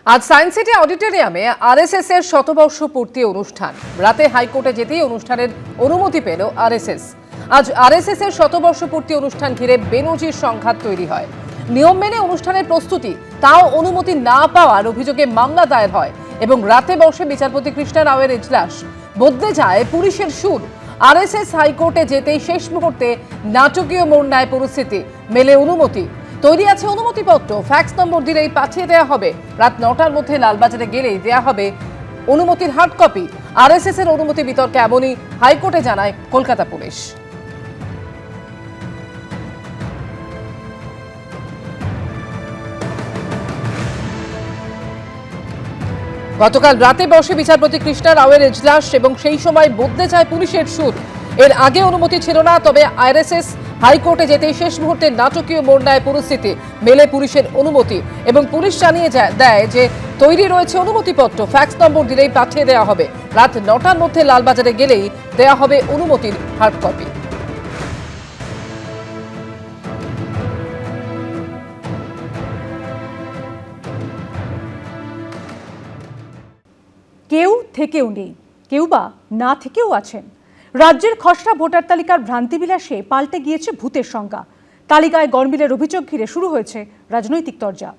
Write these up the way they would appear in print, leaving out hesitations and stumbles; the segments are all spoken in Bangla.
আজ সায়েন্স সিটি অডিটোরিয়ামে আরএসএস এর শতবর্ষ পূর্তি অনুষ্ঠান। রাতে হাইকোর্টে যেতেই অনুষ্ঠানের অনুমতি পেল আরএসএস। আজ আরএসএস এর শতবর্ষ পূর্তি অনুষ্ঠান ঘিরে বেনজির সংঘাত তৈরি হয়। নিয়ম মেনে অনুষ্ঠানের প্রস্তুতি, তাও অনুমতি না পাওয়ার অভিযোগে মামলা দায়ের হয় এবং রাতে বসে বিচারপতি কৃষ্ণা রাওয়ের এজলাস। বদলে যায় পুলিশের সুর। আরএসএস হাইকোর্টে যেতেই শেষ মুহূর্তে নাটকীয় মোড় নেয় পরিস্থিতি। মেলে অনুমতি, তৈরি আছে অনুমতিপত্র, ফ্যাক্স নম্বর দিলেই পাঠিয়ে দেওয়া হবে। রাত 9টার মধ্যে লালবাজারে গেলেই দেওয়া হবে অনুমতির হার্ড কপি। আরএসএস এর অনুমতি বিতর্কে এমনই হাইকোর্টে জানায় কলকাতা পুলিশ। গতকাল রাতে বসে বিচারপতি কৃষ্ণা রাওয়ের এজলাস এবং সেই সময় বদলে যায় পুলিশের সুর। এর আগে অনুমতি ছিল না, তবে আরএসএস হাইকোর্টে যেতেই শেষ মুহূর্তে নাটকীয় মোড় নেয় পরিস্থিতি। মেলে পুলিশের অনুমতি এবং পুলিশ জানিয়ে দেয় যে তৈরি রয়েছে অনুমতিপত্র, ফ্যাক্স নম্বর দিলেই পাঠিয়ে দেওয়া হবে। রাত 9টার মধ্যে লালবাজারে গেলেই দেওয়া হবে অনুমতির হার্ড কপি। কেউ থেকেও নেই, কেউ বা না থেকেও আছেন। রাজ্যের খসড়া ভোটার তালিকার ভ্রান্তিবিলাসে পাল্টে গিয়েছে ভূতের সংজ্ঞা। তালিকায় গরমিলের অভিযোগ ঘিরে শুরু হয়েছে রাজনৈতিক তরজা।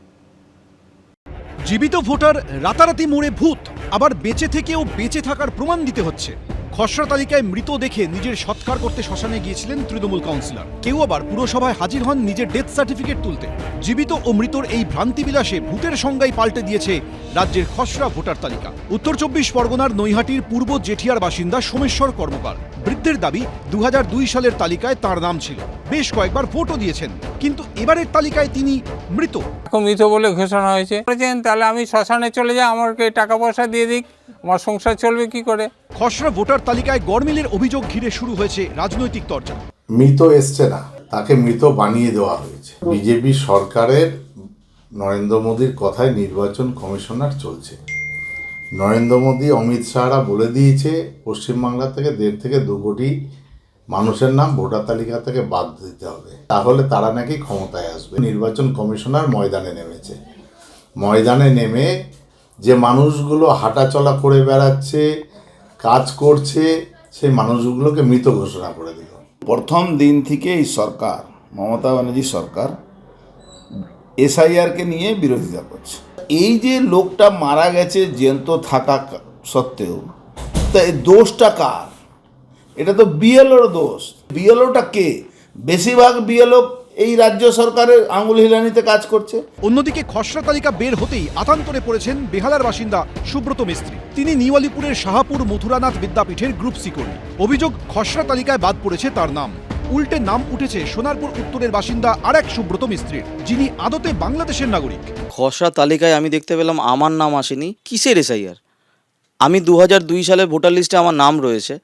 জীবিত ভোটার রাতারাতি মরে ভূত, আবার বেঁচে থেকেও বেঁচে থাকার প্রমাণ দিতে হচ্ছে। খসড়া তালিকায় মৃত দেখে নিজের সৎকার করতে শ্মশানে গিয়েছিলেন তৃণমূল কাউন্সিলর। কেউ আবার পুরসভায় হাজির হন নিজের ডেথ সার্টিফিকেট তুলতে। জীবিত ও মৃতর এই ভ্রান্তিবিলাসে ভূতের সংজ্ঞায় পাল্টে দিয়েছে রাজ্যের খসড়া ভোটার তালিকা। উত্তর 24 পরগনার নৈহাটির পূর্ব জেঠিয়ার বাসিন্দা সোমেশ্বর কর্মকার। বৃদ্ধের দাবি 2002 সালের তালিকায় তার নাম ছিল, বেশ কয়েকবার ভোটও দিয়েছেন, কিন্তু এবারের তালিকায় তিনি মৃত। এখন মৃত বলে ঘোষণা হয়েছে, তাহলে আমি শ্মশানে চলে যাই, আমাকে টাকা পয়সা দিয়ে দিক, আমার সংসার চলবে কি করে। খসড়া ভোটার তালিকায় গরমিলের অভিযোগ ঘিরে শুরু হয়েছে রাজনৈতিক তরজা। মৃত এসছে না, তাকে মৃত বানিয়ে দেওয়া হয়েছে। বিজেপি সরকারের নরেন্দ্র মোদীর কথায় নির্বাচন কমিশনার চলছে। নরেন্দ্র মোদী, অমিত শাহরা বলে দিয়েছে পশ্চিমবাংলা থেকে 1.5 থেকে 2 কোটি মানুষের নাম ভোটার তালিকা থেকে বাদ দিতে হবে, তাহলে তারা নাকি ক্ষমতায় আসবে। নির্বাচন কমিশনার ময়দানে নেমেছে। ময়দানে নেমে যে মানুষগুলো হাঁটাচলা করে বেড়াচ্ছে, কাজ করছে, সেই মানুষগুলোকে মৃত ঘোষণা করে দিল। প্রথম দিন থেকে এই সরকার, মমতা ব্যানার্জি সরকার, এসআইআরকে নিয়ে বিরোধিতা করছে। এই যে লোকটা মারা গেছে জ্যান্ত থাকা সত্ত্বেও, তা এই দোষটা কার? এটা তো বিএলওর দোষ। বিএলওটা কে? বেশিরভাগ বিএলও এই রাজ্য সরকারের আঙুল হিলানিতে কাজ করছে। অন্যদিকে খসড়া তালিকা বের হতেই আতান্তরে পড়েছেন বেহালার বাসিন্দা সুব্রত মিস্ত্রি। তিনি নিউ আলিপুরের শাহাপুর মথুরানাথ বিদ্যাপীঠের গ্রুপ সি কর্মী। অভিযোগ, খসড়া তালিকায় বাদ পড়েছে তার নাম। উল্টে নাম উঠেছে সোনারপুর উত্তরের বাসিন্দা আরেক সুব্রত মিস্ত্রির, যিনি আদতে বাংলাদেশের নাগরিক। খসড়া তালিকায় আমি দেখতে পেলাম আমার নাম আসেনি। কিসের এসআইআর? আমি 2002 সালের ভোটার লিস্টে আমার নাম রয়েছে,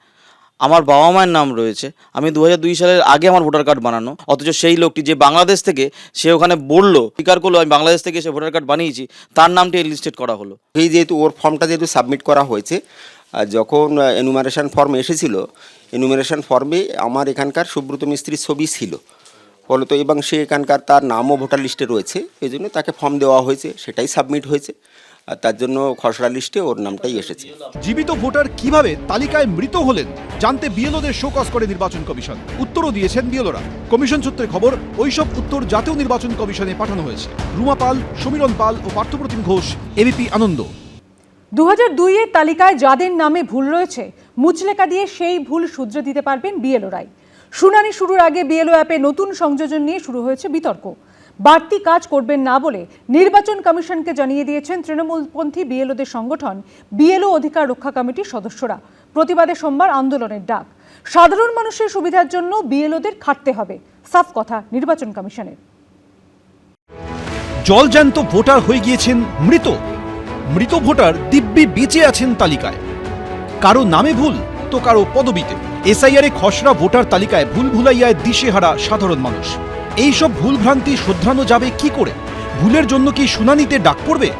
আমার বাবা মায়ের নাম রয়েছে। আমি 2002 সালের আগে আমার ভোটার কার্ড বানানো, অথচ সেই লোকটি যে বাংলাদেশ থেকে, সে ওখানে বললো, স্বীকার করলো আমি বাংলাদেশ থেকে সে ভোটার কার্ড বানিয়েছি, তার নামটি লিস্টেড করা হলো। এই যেহেতু ওর ফর্মটা যেহেতু সাবমিট করা হয়েছে, যখন এনুমারেশন ফর্ম এসেছিল, এনুমারেশন ফর্মে আমার এখানকার সুব্রত মিস্ত্রির ছবি ছিল ফলত, এবং সে এখানকার তার নামও ভোটার লিস্টে রয়েছে, এই জন্য তাকে ফর্ম দেওয়া হয়েছে, সেটাই সাবমিট হয়েছে, আর তার জন্য খসড়া লিস্টে ওর নামটাই এসেছে। জীবিত ভোটার কিভাবে তালিকায় মৃত হলেন জানতে বিএলওদের শোকজ করে নির্বাচন কমিশন। উত্তরও দিয়েছেন বিএলওরা। কমিশন সূত্রে খবর, ওইসব উত্তর জাতীয় নির্বাচন কমিশনে পাঠানো হয়েছে। রুমা পাল, সমীরণ পাল ও পার্থপ্রতিম ঘোষ, এবিপি আনন্দ। 2002 এর তালিকায় যাদের নামে ভুল রয়েছে, মুচলেকা দিয়ে সেই ভুল শুধরে দিতে পারবেন বিএলওরাই। শুনানি শুরুর আগে বিএলও অ্যাপে নতুন সংযোজন নিয়ে শুরু হয়েছে বিতর্ক। বাড়তি কাজ করবেন না বলে নির্বাচন কমিশনকে জানিয়ে দিয়েছেন তৃণমূলপন্থী বিএলওদের সংগঠন বিএলও অধিকার রক্ষা কমিটির সদস্যরা। প্রতিবাদে সোমবার আন্দোলনের ডাক। সাধারণ মানুষের সুবিধার জন্য বিএলওদের খাটতে হবে, সাফ কথা নির্বাচন কমিশনের। জলজ্যান্ত ভোটার হয়ে গিয়েছেন মৃত। মৃত ভোটার দিব্যি বেঁচে আছেন তালিকায়। কারো নামে ভুল তো কারো পদবিতে। এসআইআরে খসড়া ভোটার তালিকায় ভুল ভুলাইয়ায় দিশেহারা সাধারণ মানুষ। এইসব ভুলভ্রান্তি শোধরানো যাবে কি করে? ভুলের জন্য কি শুনানিতে ডাক পড়বে?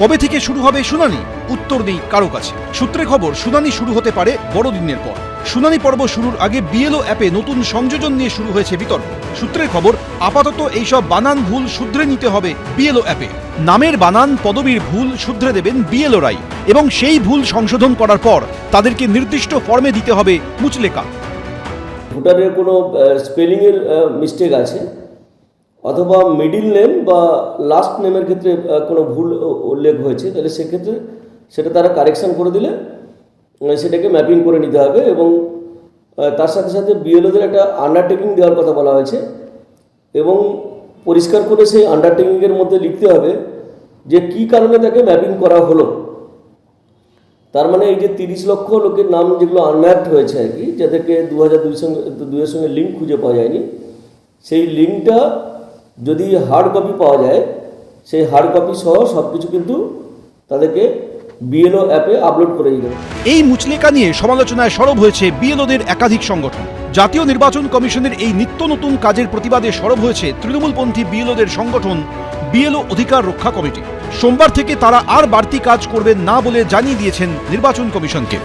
কবে থেকে শুরু হবে শুনানি? উত্তর নেই কারো কাছে। সূত্রে খবর, শুনানি শুরু হতে পারে বড়দিনের পর। শুনানি পর্ব শুরুর আগে বিএলও অ্যাপে নতুন সংযোজন নিয়ে শুরু হয়েছে বিতর্ক। সূত্রের খবর, আপাতত এইসব বানান ভুল শুধরে নিতে হবে বিএলও অ্যাপে। নামের বানান, পদবীর ভুল শুধরে দেবেন বিএলওরাই এবং সেই ভুল সংশোধন করার পর তাদেরকে নির্দিষ্ট ফর্মে দিতে হবে মুচলেকা। ভোটারের কোনো স্পেলিংয়ের মিস্টেক আছে অথবা মিডিল নেম বা লাস্ট নেমের ক্ষেত্রে কোনো ভুল উল্লেখ হয়েছে, তাহলে সেক্ষেত্রে সেটা তারা কারেকশান করে দিলে সেটাকে ম্যাপিং করে নিতে হবে। এবং তার সাথে সাথে বিএলওদের একটা আন্ডারটেকিং দেওয়ার কথা বলা হয়েছে এবং পরিষ্কার করে সেই আন্ডারটেকিংয়ের মধ্যে লিখতে হবে যে কী কারণে তাকে ম্যাপিং করা হলো। তার মানে এই যে 30 লক্ষ লোকের নাম যেগুলো আনম্যাপড হয়েছে আর কি, যাদেরকে 2002-এর সঙ্গে লিঙ্ক খুঁজে পাওয়া যায়নি, সেই লিঙ্কটা যদি হার্ড কপি পাওয়া যায়, সেই হার্ড কপি সহ সব কিছু কিন্তু তাদেরকে বিএলও অ্যাপে আপলোড করে দিতে হবে। এই মুচলেকা নিয়ে সমালোচনায় সরব হয়েছে বিএলওদের একাধিক সংগঠন। জাতীয় নির্বাচন কমিশনের এই নিত্য নতুন কাজের প্রতিবাদে সরব হয়েছে তৃণমূলপন্থী বিএলওদের সংগঠন বিএলও অধিকার রক্ষা কমিটি। সোমবার থেকে তারা আর বাড়তি কাজ করবেন না বলে জানিয়ে দিয়েছেন নির্বাচন কমিশনকে।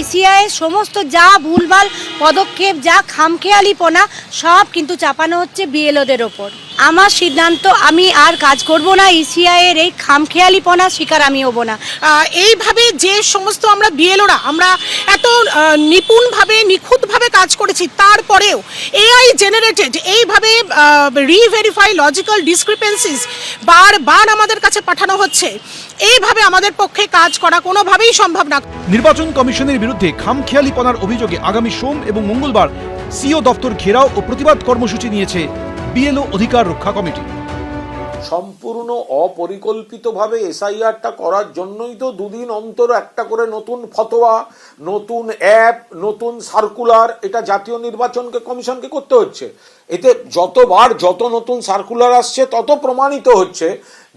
ইসিআইয়ের সমস্ত যা ভুলভাল পদক্ষেপ, যা খামখেয়ালিপনা, সব কিন্তু চাপানো হচ্ছে বিএলওদের ওপর। আমার সিদ্ধান্ত, আমি আর কাজ করব না, ইসিআইয়ের এই খামখেয়ালিপনার শিকার আমি হব না। এইভাবে যে সমস্ত আমরা বিএলওরা আমরা এত নিপুণভাবে নিখুঁতভাবে কাজ করেছি, তারপরেও এআই জেনারেটেড এইভাবে রিভেরিফাই লজিক্যাল ডিসক্রিপেন্সিস বারবার আমাদের কাছে পাঠানো হচ্ছে। এইভাবে আমাদের পক্ষে কাজ করা কোনোভাবেই সম্ভব না। নির্বাচন কমিশনের বিরুদ্ধে খামখেয়ালিপনার অভিযোগে আগামী সোম এবং মঙ্গলবার সিও দপ্তর ঘেরাও ও প্রতিবাদ কর্মসূচি নিয়েছে বিএলও অধিকার রক্ষা কমিটি। সম্পূর্ণ অপরিকল্পিতভাবে এসআইআরটা করার জন্যই তো দুদিন অন্তর একটা করে নতুন ফতোয়া, নতুন অ্যাপ, নতুন সার্কুলার এটা জাতীয় নির্বাচনকে কমিশনকে করতে হচ্ছে। এতে যতবার যত নতুন সার্কুলার আসছে তত প্রমাণিত হচ্ছে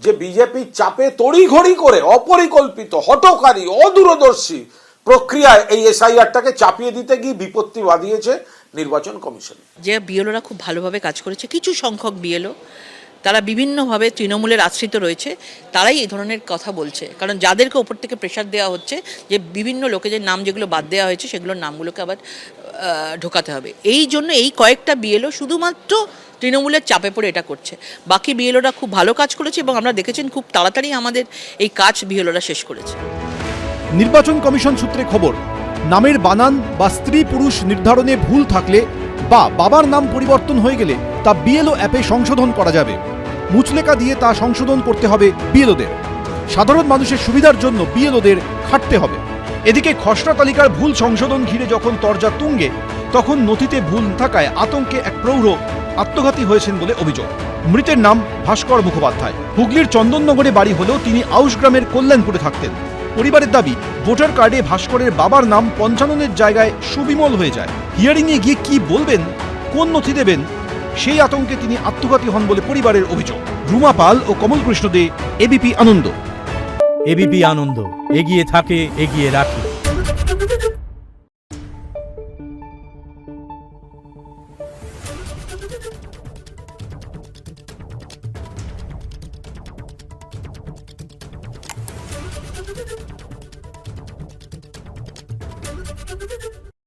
যে বিজেপির চাপে তড়িঘড়ি করে অপরিকল্পিত, হঠকারী, অদূরদর্শী প্রক্রিয়ায় এই এসআইআরটাকে চাপিয়ে দিতে গিয়ে বিপত্তি বাঁধিয়েছে নির্বাচন কমিশন। যে বিএলওরা খুব ভালোভাবে কাজ করেছে, কিছু সংখ্যক বিএলও তারা বিভিন্নভাবে তৃণমূলের আশ্রিত রয়েছে, তারাই এই ধরনের কথা বলছে। কারণ যাদেরকে ওপর থেকে প্রেশার দেওয়া হচ্ছে যে বিভিন্ন লোকেদের নাম যেগুলো বাদ দেওয়া হয়েছে সেগুলোর নামগুলোকে আবার ঢোকাতে হবে, এই জন্য এই কয়েকটা বিএলও শুধুমাত্র তৃণমূলের চাপে পড়ে এটা করছে। বাকি বিএলওরা খুব ভালো কাজ করেছে এবং আমরা দেখেছেন খুব তাড়াতাড়ি আমাদের এই কাজ বিএলওরা শেষ করেছে। নির্বাচন কমিশন সূত্রে খবর, নামের বানান বা স্ত্রী পুরুষ নির্ধারণে ভুল থাকলে বা বাবার নাম পরিবর্তন হয়ে গেলে তা বিএলও অ্যাপে সংশোধন করা যাবে। মুচলেকা দিয়ে তা সংশোধন করতে হবে বিএলওদের। সাধারণ মানুষের সুবিধার জন্য বিএলওদের খাটতে হবে। এদিকে খসড়া তালিকার ভুল সংশোধন ঘিরে যখন তরজা তুঙ্গে, তখন নথিতে ভুল থাকায় আতঙ্কে এক প্রৌঢ় আত্মঘাতী হয়েছেন বলে অভিযোগ। মৃতের নাম ভাস্কর মুখোপাধ্যায়। হুগলির চন্দননগরে বাড়ি হলেও তিনি আউশগ্রামের কল্যাণপুরে থাকতেন। পরিবারের দাবি, ভোটার কার্ডে ভাস্করের বাবার নাম পঞ্চাননের জায়গায় সুবিমল হয়ে যায়। হিয়ারিংয়ে গিয়ে কি বলবেন, কোন নথি দেবেন, সেই আতঙ্কে তিনি আত্মঘাতী হন বলে পরিবারের অভিযোগ। রুমা পাল ও কমল কৃষ্ণ দে, এবিপি আনন্দ। এবিপি আনন্দ, এগিয়ে থাকে, এগিয়ে রাখে।